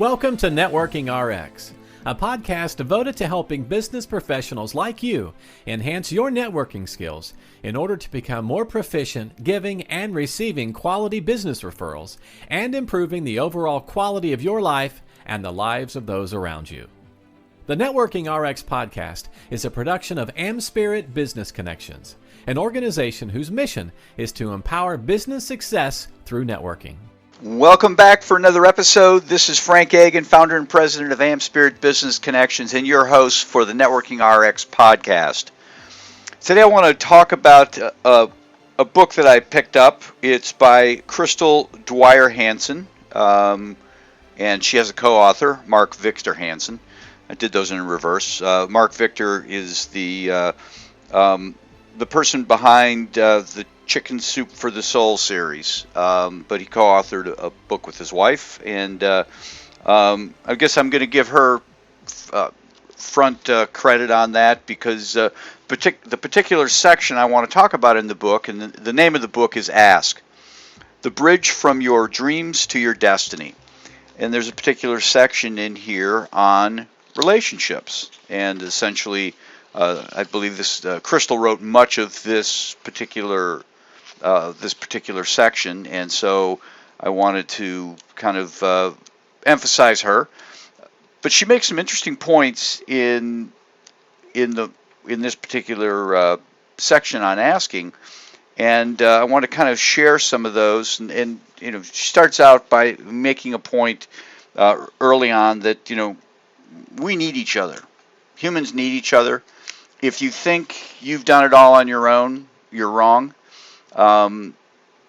Welcome to Networking RX, a podcast devoted to helping business professionals like you enhance your networking skills in order to become more proficient giving and receiving quality business referrals and improving the overall quality of your life and the lives of those around you. The Networking RX podcast is a production of AmSpirit Business Connections, an organization whose mission is to empower business success through networking. Welcome back for another episode. This is Frank Agin, founder and president of AmSpirit Business Connections, and your host for the Networking RX podcast. Today I want to talk about a book that I picked up. It's by Crystal Dwyer Hansen, and she has a co-author, Mark Victor Hansen. I did those in reverse. Mark Victor is the person behind the Chicken Soup for the Soul series, but he co-authored a book with his wife, and I guess I'm going to give her front credit on that because the particular section I want to talk about in the book, and the name of the book is Ask, The Bridge from Your Dreams to Your Destiny. And there's a particular section in here on relationships, and essentially I believe this Crystal wrote much of this particular section, and so I wanted to kind of emphasize her. But she makes some interesting points in this particular section on asking, and I want to kind of share some of those. And you know, she starts out by making a point early on that we need each other. Humans need each other. If you think you've done it all on your own, you're wrong.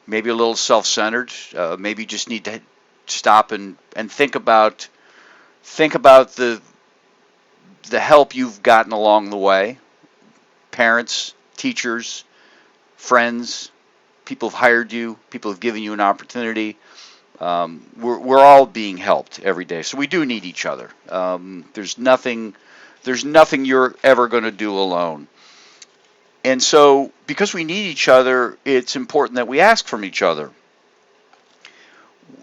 Maybe a little self-centered. Maybe you just need to stop and think about the help you've gotten along the way. Parents, teachers, friends, people have hired you, people have given you an opportunity. We're all being helped every day, so we do need each other. There's nothing you're ever going to do alone. And so, because we need each other, it's important that we ask from each other.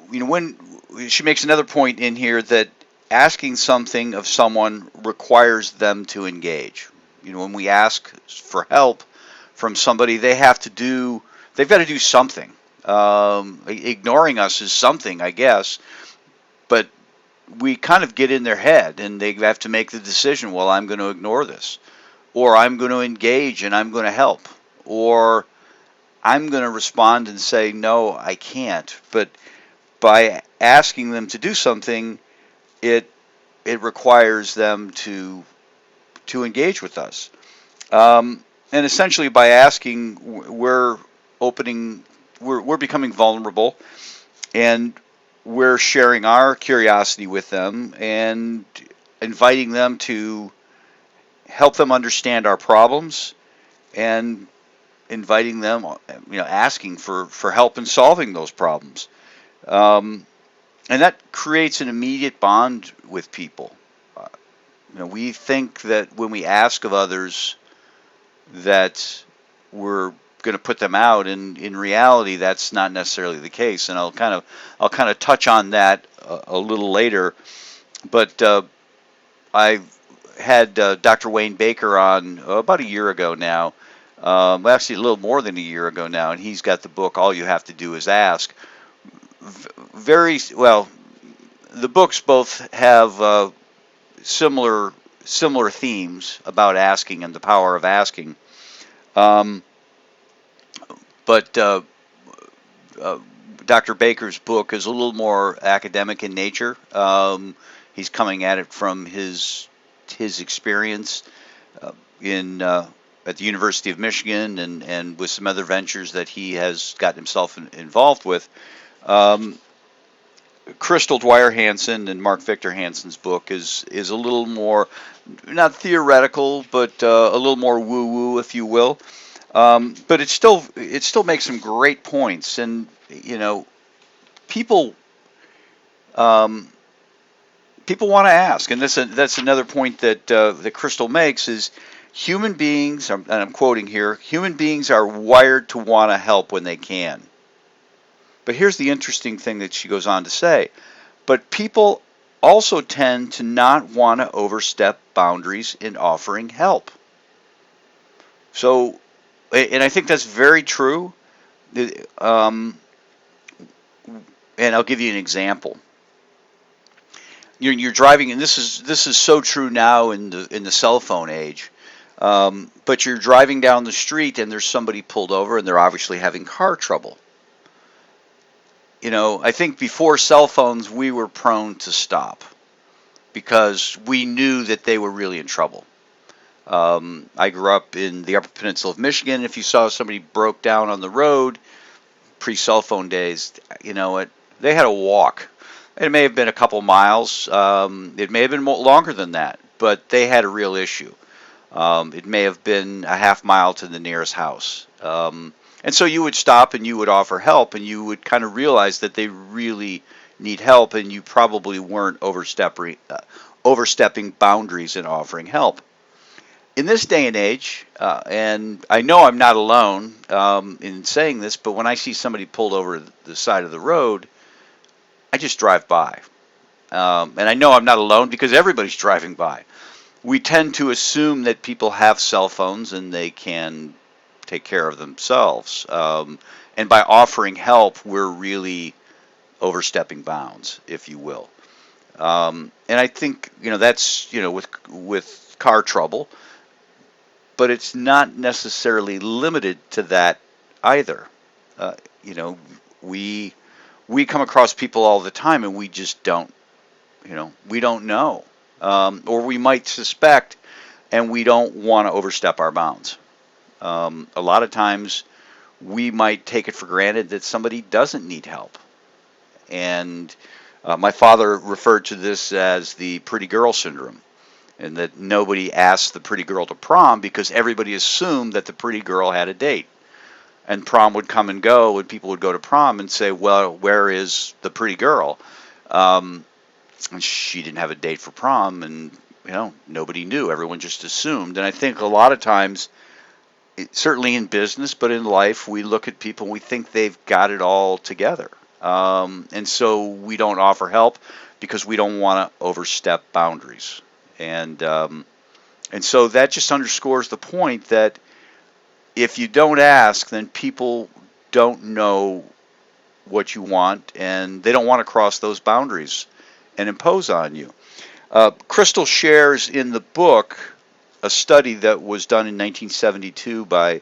When she makes another point in here that asking something of someone requires them to engage. When we ask for help from somebody, they've got to do something. Ignoring us is something, I guess, but we kind of get in their head, and they have to make the decision, well, I'm going to ignore this. Or I'm going to engage and I'm going to help. Or I'm going to respond and say, no, I can't. But by asking them to do something, it requires them to engage with us. And essentially by asking, we're becoming vulnerable, and we're sharing our curiosity with them and inviting them to help them understand our problems, and inviting them, asking for help in solving those problems. And that creates an immediate bond with people. We think that when we ask of others that we're going to put them out, and in reality that's not necessarily the case. And I'll kind of touch on that a little later. But I had Dr. Wayne Baker on about a year ago now, actually a little more than a year ago now, and he's got the book, All You Have to Do Is Ask. Very well, the books both have similar themes about asking and the power of asking. But Dr. Baker's book is a little more academic in nature. He's coming at it from his experience at the University of Michigan and with some other ventures that he has gotten himself involved with. Crystal Dwyer Hansen and Mark Victor Hansen's book is a little more, not theoretical, but a little more woo-woo, if you will. But it still makes some great points, and people want to ask, and that's another point that Crystal makes is human beings, and I'm quoting here, human beings are wired to want to help when they can. But here's the interesting thing that she goes on to say. But people also tend to not want to overstep boundaries in offering help. So, and I think that's very true. Um, and I'll give you an example. You're driving, and this is so true now in the cell phone age. But you're driving down the street, and there's somebody pulled over, and they're obviously having car trouble. I think before cell phones, we were prone to stop because we knew that they were really in trouble. I grew up in the Upper Peninsula of Michigan. If you saw somebody broke down on the road, pre-cell phone days, they had to walk. It may have been a couple miles. It may have been longer than that, but they had a real issue. It may have been a half mile to the nearest house. And so you would stop and you would offer help, and you would kind of realize that they really need help, and you probably weren't overstepping boundaries in offering help. In this day and age, and I know I'm not alone in saying this, but when I see somebody pulled over the side of the road, I just drive by. And I know I'm not alone because everybody's driving by. We tend to assume that people have cell phones and they can take care of themselves. And by offering help, we're really overstepping bounds, if you will. And I think that's with car trouble, but it's not necessarily limited to that either. We come across people all the time, and we just don't know, or we might suspect, and we don't want to overstep our bounds. A lot of times, we might take it for granted that somebody doesn't need help. And my father referred to this as the pretty girl syndrome, and that nobody asked the pretty girl to prom because everybody assumed that the pretty girl had a date. And prom would come and go, and people would go to prom and say, well, where is the pretty girl? And she didn't have a date for prom, and nobody knew. Everyone just assumed. And I think a lot of times, certainly in business, but in life, we look at people and we think they've got it all together. And so we don't offer help because we don't want to overstep boundaries. And so that just underscores the point that if you don't ask, then people don't know what you want, and they don't want to cross those boundaries and impose on you. Crystal shares in the book a study that was done in 1972 by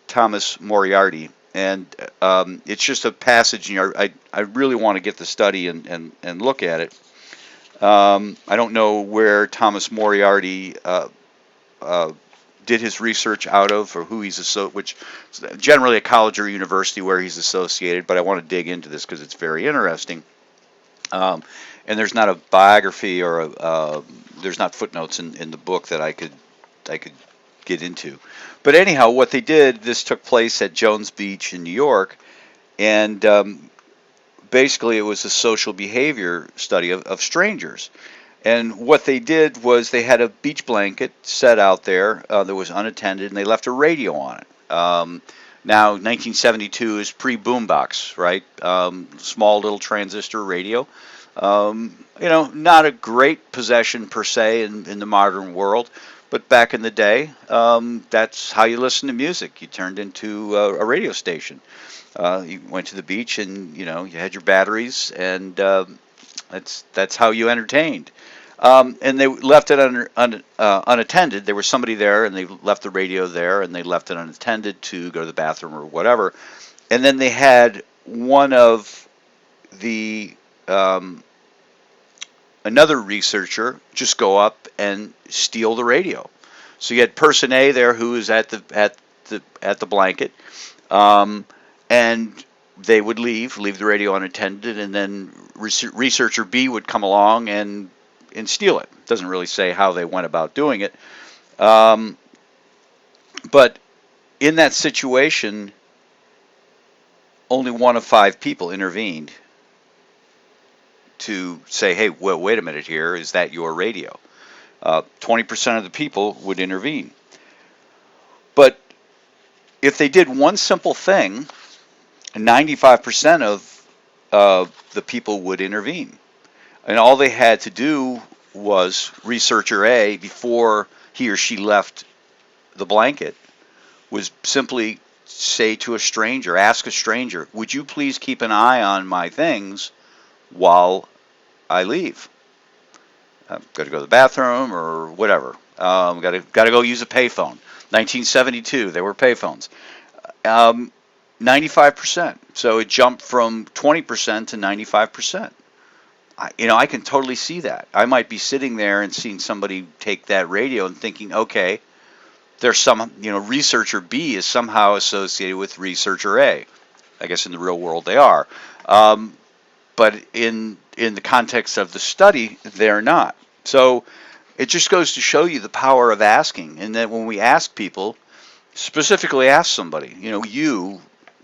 Thomas Moriarty, and it's just a passage. I really want to get the study and look at it. I don't know where Thomas Moriarty did his research out of, or who he's which is generally a college or university where he's associated, but I want to dig into this because it's very interesting. And there's not a biography or there's not footnotes in the book that I could get into. But anyhow, what they did, this took place at Jones Beach in New York, and basically it was a social behavior study of strangers. And what they did was they had a beach blanket set out there that was unattended, and they left a radio on it. Now, 1972 is pre-boombox, right? Small little transistor radio. Not a great possession per se in the modern world, but back in the day, that's how you listen to music. You turned into a radio station. You went to the beach, and you had your batteries, and that's how you entertained. And they left it unattended. There was somebody there, and they left the radio there, and they left it unattended to go to the bathroom or whatever. And then they had one of the another researcher just go up and steal the radio. So you had person A there who was at the blanket, and they would leave the radio unattended, and then researcher B would come along and steal it. It doesn't really say how they went about doing it. But in that situation, only one of 5 people intervened to say, hey, well, wait a minute here, is that your radio? 20% of the people would intervene. But if they did one simple thing, 95% of the people would intervene. And all they had to do was researcher A, before he or she left the blanket, was simply say to a stranger, ask a stranger, would you please keep an eye on my things while I leave? I've got to go to the bathroom or whatever. Got to go use a payphone. 1972, there were payphones. 95%. So it jumped from 20% to 95%. I can totally see that. I might be sitting there and seeing somebody take that radio and thinking, okay, there's some, researcher B is somehow associated with researcher A. I guess in the real world they are. But in the context of the study, they're not. So it just goes to show you the power of asking. And that when we ask people, specifically ask somebody, you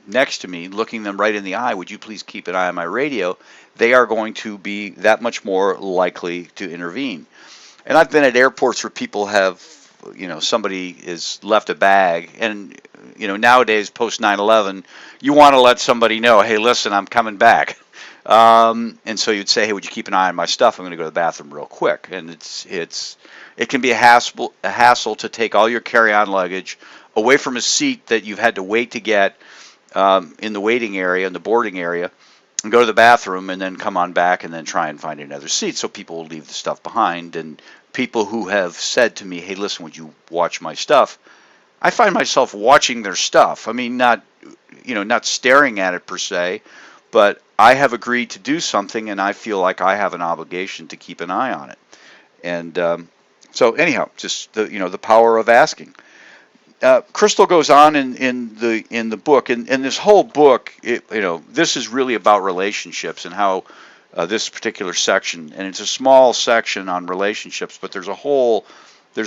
next to me, looking them right in the eye, would you please keep an eye on my radio? They are going to be that much more likely to intervene. And I've been at airports where people have, somebody has left a bag, and, nowadays, post 9/11, you want to let somebody know, hey, listen, I'm coming back. And so you'd say, hey, would you keep an eye on my stuff? I'm going to go to the bathroom real quick. And it can be a hassle to take all your carry-on luggage away from a seat that you've had to wait to get in the waiting area, in the boarding area, and go to the bathroom and then come on back and then try and find another seat. So people will leave the stuff behind. And people who have said to me, hey, listen, would you watch my stuff? I find myself watching their stuff. I mean, not staring at it per se, but I have agreed to do something, and I feel like I have an obligation to keep an eye on it. And so anyhow, just the power of asking. Crystal goes on in the book, and this whole book, this is really about relationships and how this particular section, and it's a small section on relationships, but there's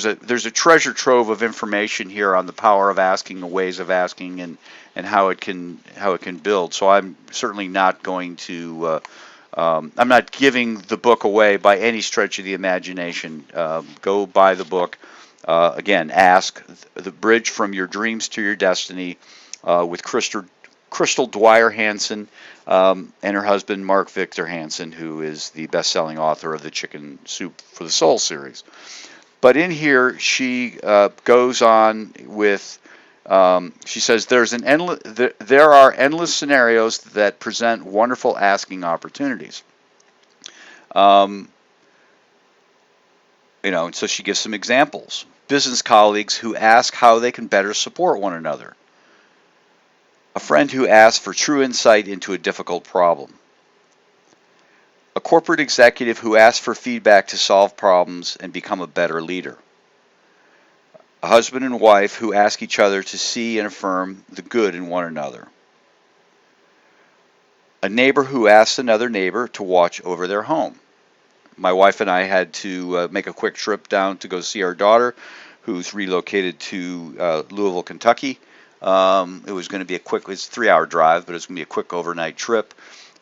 a treasure trove of information here on the power of asking, the ways of asking, and how it can build. So I'm certainly not going to. I'm not giving the book away by any stretch of the imagination. Go buy the book. Again, Ask, The Bridge from Your Dreams to Your Destiny, with Crystal Dwyer Hansen and her husband, Mark Victor Hansen, who is the best-selling author of the Chicken Soup for the Soul series. But in here, she goes on with, she says, there are endless scenarios that present wonderful asking opportunities. And so she gives some examples. Business colleagues who ask how they can better support one another. A friend who asks for true insight into a difficult problem. A corporate executive who asks for feedback to solve problems and become a better leader. A husband and wife who ask each other to see and affirm the good in one another. A neighbor who asks another neighbor to watch over their home. My wife and I had to make a quick trip down to go see our daughter, who's relocated to Louisville, Kentucky. It was going to be it's a 3-hour drive, but it's going to be a quick overnight trip.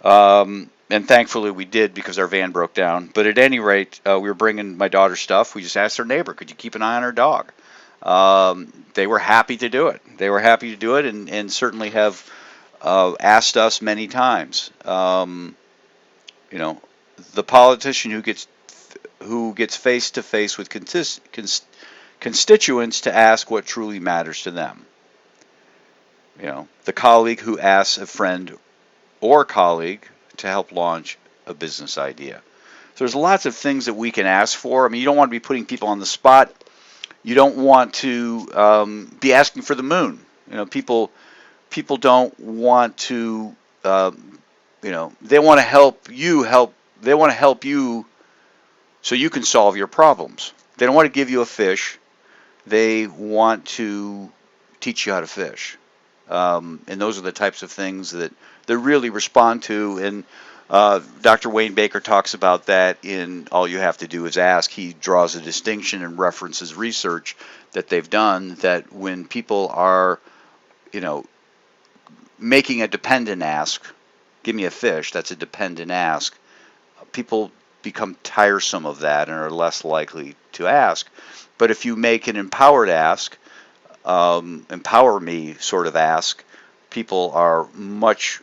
And thankfully we did, because our van broke down. But at any rate, we were bringing my daughter's stuff. We just asked our neighbor, could you keep an eye on our dog? They were happy to do it. And certainly have asked us many times. The politician who gets face to face with constituents to ask what truly matters to them. The colleague who asks a friend or colleague to help launch a business idea. So there's lots of things that we can ask for. I mean, you don't want to be putting people on the spot. You don't want to be asking for the moon. People don't want to. They want to help you. They want to help you so you can solve your problems. They don't want to give you a fish. They want to teach you how to fish. And those are the types of things that they really respond to. And Dr. Wayne Baker talks about that in All You Have to Do Is Ask. He draws a distinction and references research that they've done, that when people are, making a dependent ask, give me a fish, that's a dependent ask, people become tiresome of that and are less likely to ask. But if you make an empowered ask, empower me sort of ask, people are much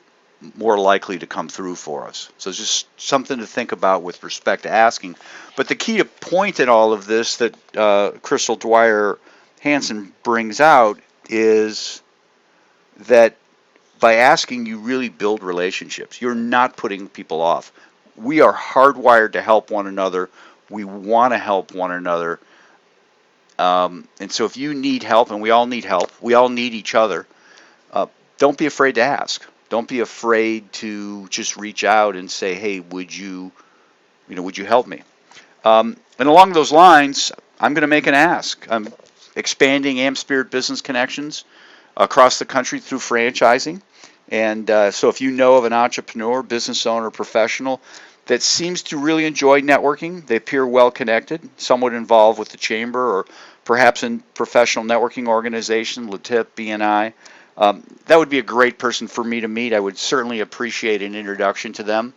more likely to come through for us. So it's just something to think about with respect to asking. But the key to point in all of this that Crystal Dwyer Hansen brings out is that by asking, you really build relationships. You're not putting people off. We are hardwired to help one another. We want to help one another. And so if you need help, and we all need help, we all need each other, don't be afraid to ask. Don't be afraid to just reach out and say, hey, would you help me? And along those lines, I'm going to make an ask. I'm expanding AmSpirit Business Connections across the country through franchising. And so if you know of an entrepreneur, business owner, professional that seems to really enjoy networking, they appear well connected, somewhat involved with the chamber or perhaps in professional networking organization, LaTip, BNI, that would be a great person for me to meet. I would certainly appreciate an introduction to them.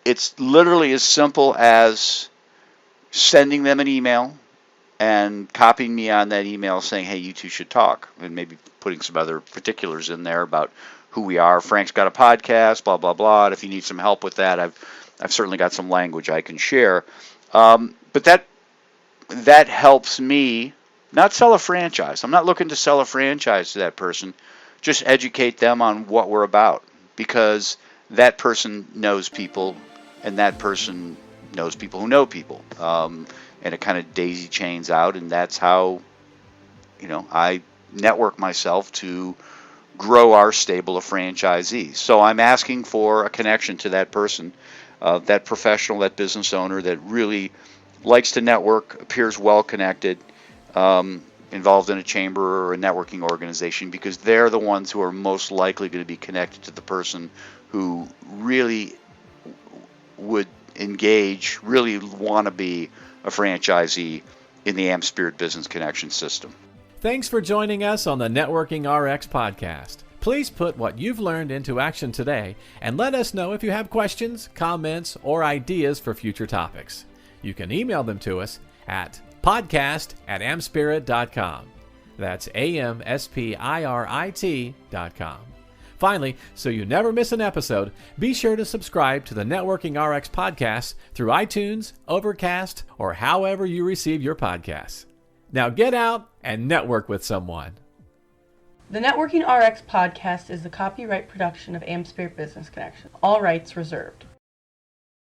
It's literally as simple as sending them an email and copying me on that email saying, hey, you two should talk, and maybe putting some other particulars in there about who we are. Frank's got a podcast, blah, blah, blah. And if you need some help with that, I've certainly got some language I can share. But that helps me not sell a franchise. I'm not looking to sell a franchise to that person. Just educate them on what we're about, because that person knows people, and that person knows people who know people. And it kind of daisy chains out, and that's how, I network myself to grow our stable of franchisees. So I'm asking for a connection to that person, that professional, that business owner that really likes to network, appears well connected, involved in a chamber or a networking organization, because they're the ones who are most likely going to be connected to the person who really would engage, really want to be a franchisee in the AmSpirit Business Connection system. Thanks for joining us on the Networking RX podcast. Please put what you've learned into action today and let us know if you have questions, comments, or ideas for future topics. You can email them to us at podcast@amspirit.com. That's AmSpirit.com. Finally, so you never miss an episode, be sure to subscribe to the Networking RX podcast through iTunes, Overcast, or however you receive your podcasts. Now get out and network with someone. The Networking RX podcast is the copyright production of AmSpirit Business Connection. All rights reserved.